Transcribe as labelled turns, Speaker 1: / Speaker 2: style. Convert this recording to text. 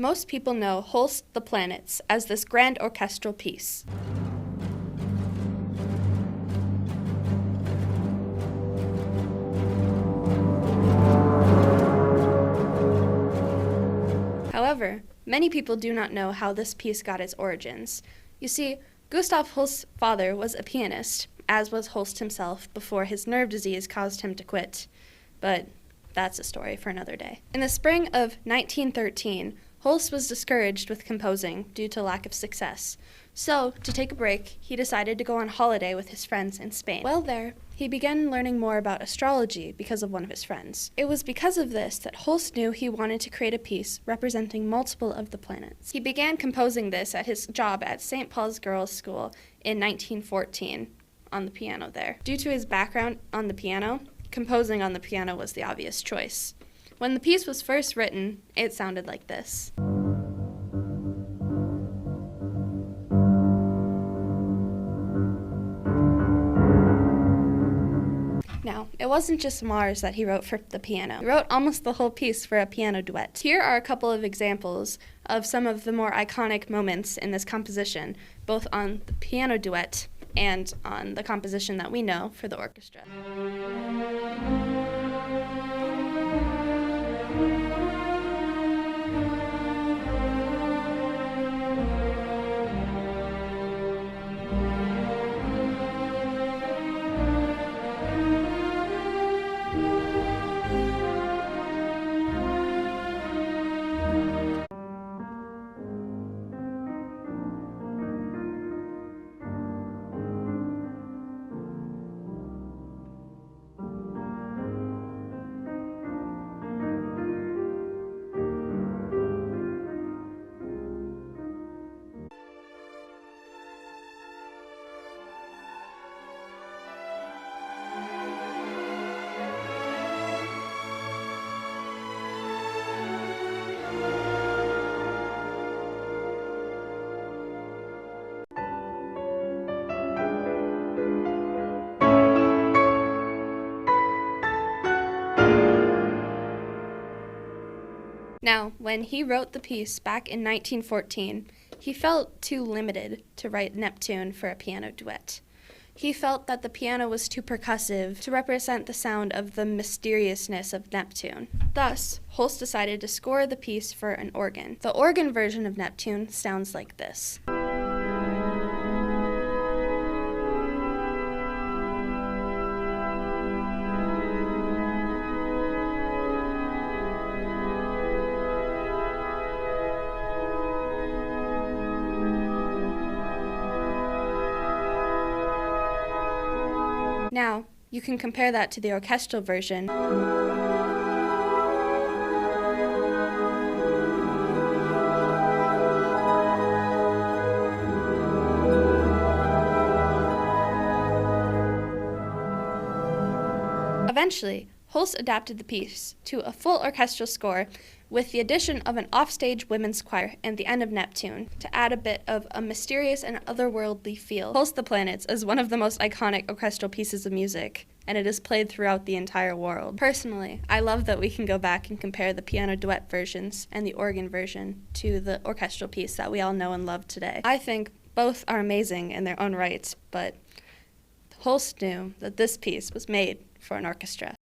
Speaker 1: Most people know Holst the Planets as this grand orchestral piece. However, many people do not know how this piece got its origins. You see, Gustav Holst's father was a pianist, as was Holst himself before his nerve disease caused him to quit. But that's a story for another day. In the spring of 1913, Holst was discouraged with composing due to lack of success. So, to take a break, he decided to go on holiday with his friends in Spain. While there, he began learning more about astrology because of one of his friends. It was because of this that Holst knew he wanted to create a piece representing multiple of the planets. He began composing this at his job at St. Paul's Girls' School in 1914 on the piano there. Due to his background on the piano, composing on the piano was the obvious choice. When the piece was first written, it sounded like this. Now, it wasn't just Mars that he wrote for the piano. He wrote almost the whole piece for a piano duet. Here are a couple of examples of some of the more iconic moments in this composition, both on the piano duet and on the composition that we know for the orchestra. Now, when he wrote the piece back in 1914, he felt too limited to write Neptune for a piano duet. He felt that the piano was too percussive to represent the sound of the mysteriousness of Neptune. Thus, Holst decided to score the piece for an organ. The organ version of Neptune sounds like this. Now, you can compare that to the orchestral version. Eventually, Holst adapted the piece to a full orchestral score with the addition of an offstage women's choir and the end of Neptune to add a bit of a mysterious and otherworldly feel. Holst the Planets is one of the most iconic orchestral pieces of music, and it is played throughout the entire world. Personally, I love that we can go back and compare the piano duet versions and the organ version to the orchestral piece that we all know and love today. I think both are amazing in their own rights, but Holst knew that this piece was made for an orchestra.